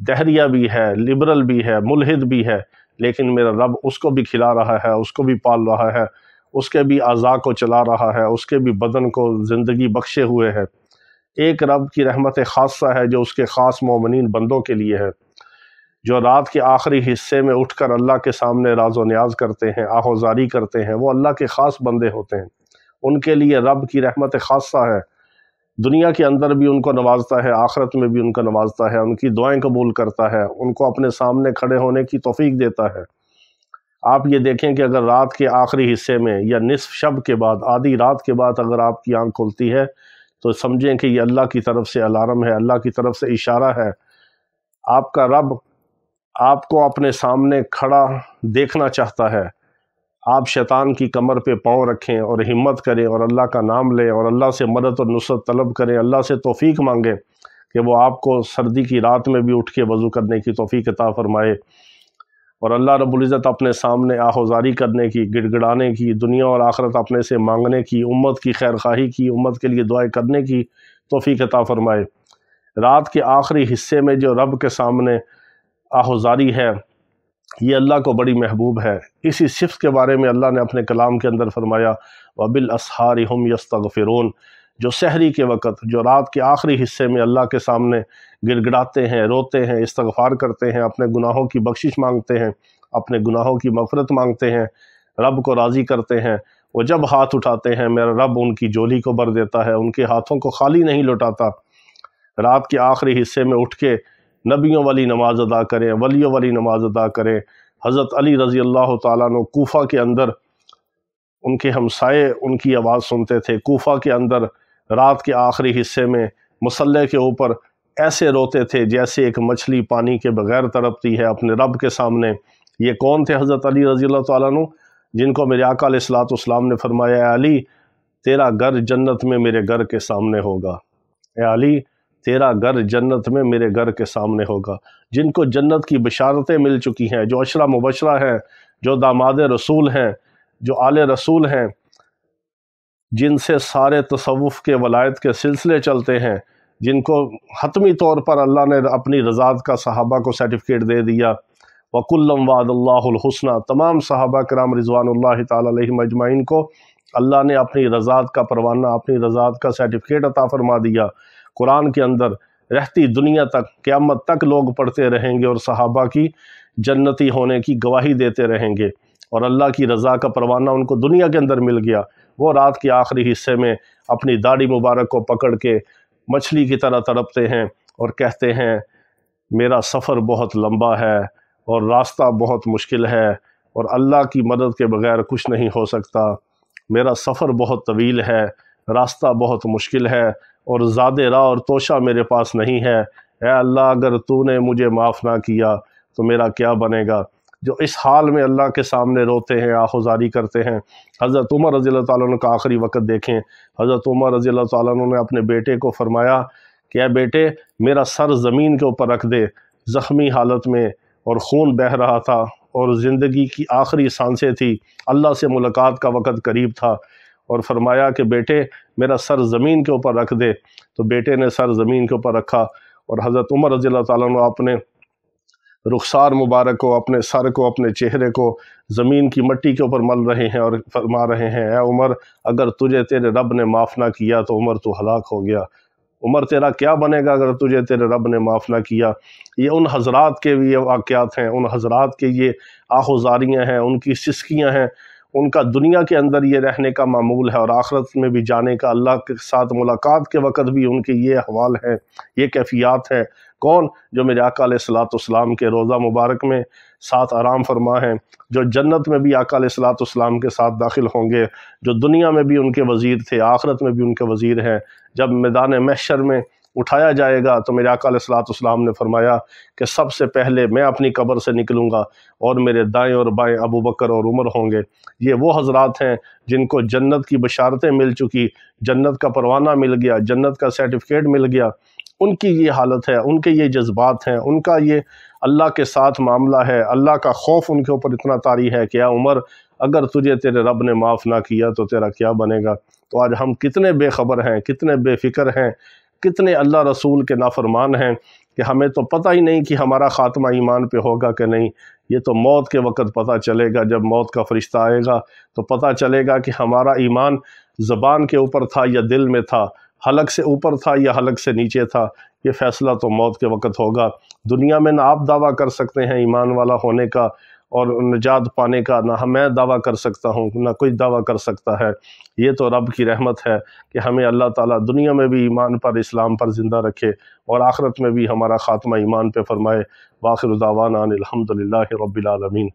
دہریہ بھی ہے، لبرل بھی ہے، ملحد بھی ہے، لیکن میرا رب اس کو بھی کھلا رہا ہے، اس کو بھی پال رہا ہے، اس کے بھی اعضاء کو چلا رہا ہے، اس کے بھی بدن کو زندگی بخشے ہوئے ہے۔ ایک رب کی رحمت خاصہ ہے جو اس کے خاص مومنین بندوں کے لیے ہے، جو رات کے آخری حصے میں اٹھ کر اللہ کے سامنے راز و نیاز کرتے ہیں، آہوزاری کرتے ہیں، وہ اللہ کے خاص بندے ہوتے ہیں۔ ان کے لیے رب کی رحمت خاصہ ہے، دنیا کے اندر بھی ان کو نوازتا ہے، آخرت میں بھی ان کو نوازتا ہے، ان کی دعائیں قبول کرتا ہے، ان کو اپنے سامنے کھڑے ہونے کی توفیق دیتا ہے۔ آپ یہ دیکھیں کہ اگر رات کے آخری حصے میں یا نصف شب کے بعد، آدھی رات کے بعد اگر آپ کی آنکھ کھلتی ہے تو سمجھیں کہ یہ اللہ کی طرف سے الارم ہے، اللہ کی طرف سے اشارہ ہے۔ آپ کا رب آپ کو اپنے سامنے کھڑا دیکھنا چاہتا ہے۔ آپ شیطان کی کمر پہ پاؤں رکھیں اور ہمت کریں اور اللہ کا نام لیں اور اللہ سے مدد اور نصرت طلب کریں، اللہ سے توفیق مانگیں کہ وہ آپ کو سردی کی رات میں بھی اٹھ کے وضو کرنے کی توفیق عطا فرمائے، اور اللہ رب العزت اپنے سامنے آہوزاری کرنے کی، گڑ گڑانے کی، دنیا اور آخرت اپنے سے مانگنے کی، امت کی خیر خواہی کی، امت کے لیے دعائیں کرنے کی توفیق عطا فرمائے۔ رات کے آخری حصے میں جو رب کے سامنے آہوزاری ہے، یہ اللہ کو بڑی محبوب ہے۔ اسی صفت کے بارے میں اللہ نے اپنے کلام کے اندر فرمایا وَبِالْأَسْحَارِ هُمْ يَسْتَغْفِرُونَ، جو سحری کے وقت، جو رات کے آخری حصے میں اللہ کے سامنے گڑ گڑاتے ہیں، روتے ہیں، استغفار کرتے ہیں، اپنے گناہوں کی بخشش مانگتے ہیں، اپنے گناہوں کی مغفرت مانگتے ہیں، رب کو راضی کرتے ہیں، وہ جب ہاتھ اٹھاتے ہیں میرا رب ان کی جولی کو بھر دیتا ہے، ان کے ہاتھوں کو خالی نہیں لوٹاتا۔ رات کے آخری حصے میں اٹھ کے نبیوں والی نماز ادا کریں، ولیوں والی نماز ادا کریں۔ حضرت علی رضی اللہ تعالیٰ عنہ کوفہ کے اندر، ان کے ہمسائے ان کی آواز سنتے تھے، کوفہ کے اندر رات کے آخری حصے میں مصلی کے اوپر ایسے روتے تھے جیسے ایک مچھلی پانی کے بغیر تڑپتی ہے اپنے رب کے سامنے۔ یہ کون تھے؟ حضرت علی رضی اللہ تعالیٰ عنہ، جن کو میرے آقا علیہ السلام نے فرمایا اے علی تیرا گھر جنت میں میرے گھر کے سامنے ہوگا، اے علی تیرا گھر جنت میں میرے گھر کے سامنے ہوگا۔ جن کو جنت کی بشارتیں مل چکی ہیں، جو عشرہ مبشرہ ہیں، جو داماد رسول ہیں، جو آل رسول ہیں، جن سے سارے تصوف کے ولایت کے سلسلے چلتے ہیں، جن کو حتمی طور پر اللہ نے اپنی رضاعت کا صحابہ کو سرٹیفکیٹ دے دیا، وَكُلًّا وَعَدَ اللَّهُ الْحُسْنَى، تمام صحابہ کرام رضوان اللہ تعالیٰ علیہم اجمعین کو اللہ نے اپنی رضاعت کا پروانہ، اپنی رضاعت کا سرٹیفکیٹ عطا فرما دیا۔ قرآن کے اندر رہتی دنیا تک، قیامت تک لوگ پڑھتے رہیں گے اور صحابہ کی جنتی ہونے کی گواہی دیتے رہیں گے، اور اللہ کی رضا کا پروانہ ان کو دنیا کے اندر مل گیا۔ وہ رات کے آخری حصے میں اپنی داڑھی مبارک کو پکڑ کے مچھلی کی طرح تڑپتے ہیں اور کہتے ہیں میرا سفر بہت لمبا ہے اور راستہ بہت مشکل ہے اور اللہ کی مدد کے بغیر کچھ نہیں ہو سکتا، میرا سفر بہت طویل ہے، راستہ بہت مشکل ہے اور زاد راہ اور توشہ میرے پاس نہیں ہے، اے اللہ اگر تو نے مجھے معاف نہ کیا تو میرا کیا بنے گا۔ جو اس حال میں اللہ کے سامنے روتے ہیں، آہوزاری کرتے ہیں۔ حضرت عمر رضی اللہ تعالیٰ عنہ کا آخری وقت دیکھیں، حضرت عمر رضی اللہ تعالیٰ عنہ نے اپنے بیٹے کو فرمایا کہ اے بیٹے میرا سر زمین کے اوپر رکھ دے، زخمی حالت میں اور خون بہہ رہا تھا اور زندگی کی آخری سانسیں تھی، اللہ سے ملاقات کا وقت قریب تھا، اور فرمایا کہ بیٹے میرا سر زمین کے اوپر رکھ دے، تو بیٹے نے سر زمین کے اوپر رکھا، اور حضرت عمر رضی اللہ تعالیٰ عنہ اپنے رخسار مبارک کو، اپنے سر کو، اپنے چہرے کو زمین کی مٹی کے اوپر مل رہے ہیں اور فرما رہے ہیں اے عمر اگر تجھے تیرے رب نے معاف نہ کیا تو عمر تو ہلاک ہو گیا، عمر تیرا کیا بنے گا اگر تجھے تیرے رب نے معاف نہ کیا۔ یہ ان حضرات کے یہ واقعات ہیں، ان حضرات کے یہ آہوزاریاں ہیں، ان کی سسکیاں ہیں، ان کا دنیا کے اندر یہ رہنے کا معمول ہے اور آخرت میں بھی جانے کا، اللہ کے ساتھ ملاقات کے وقت بھی ان کے یہ احوال ہیں، یہ کیفیات ہیں۔ کون؟ جو میرے آقا علیہ السلام کے روضہ مبارک میں ساتھ آرام فرما ہیں، جو جنت میں بھی آقا علیہ السلام کے ساتھ داخل ہوں گے، جو دنیا میں بھی ان کے وزیر تھے، آخرت میں بھی ان کے وزیر ہیں۔ جب میدان محشر میں اٹھایا جائے گا تو میرے آقا علیہ السلام نے فرمایا کہ سب سے پہلے میں اپنی قبر سے نکلوں گا اور میرے دائیں اور بائیں ابو بکر اور عمر ہوں گے۔ یہ وہ حضرات ہیں جن کو جنت کی بشارتیں مل چکی، جنت کا پروانہ مل گیا، جنت کا سرٹیفکیٹ مل گیا۔ ان کی یہ حالت ہے، ان کے یہ جذبات ہیں، ان کا یہ اللہ کے ساتھ معاملہ ہے، اللہ کا خوف ان کے اوپر اتنا طاری ہے کہ اے عمر اگر تجھے تیرے رب نے معاف نہ کیا تو تیرا کیا بنے گا۔ تو آج ہم کتنے بے خبر ہیں، کتنے بے فکر ہیں، کتنے اللہ رسول کے نافرمان ہیں کہ ہمیں تو پتہ ہی نہیں کہ ہمارا خاتمہ ایمان پہ ہوگا کہ نہیں، یہ تو موت کے وقت پتہ چلے گا، جب موت کا فرشتہ آئے گا تو پتہ چلے گا کہ ہمارا ایمان زبان کے اوپر تھا یا دل میں تھا، حلق سے اوپر تھا یا حلق سے نیچے تھا۔ یہ فیصلہ تو موت کے وقت ہوگا۔ دنیا میں نہ آپ دعویٰ کر سکتے ہیں ایمان والا ہونے کا اور نجات پانے کا، نہ میں دعویٰ کر سکتا ہوں، نہ کوئی دعویٰ کر سکتا ہے۔ یہ تو رب کی رحمت ہے کہ ہمیں اللہ تعالیٰ دنیا میں بھی ایمان پر، اسلام پر زندہ رکھے اور آخرت میں بھی ہمارا خاتمہ ایمان پہ فرمائے۔ وآخر دعوانا ان الحمد للہ رب العالمین۔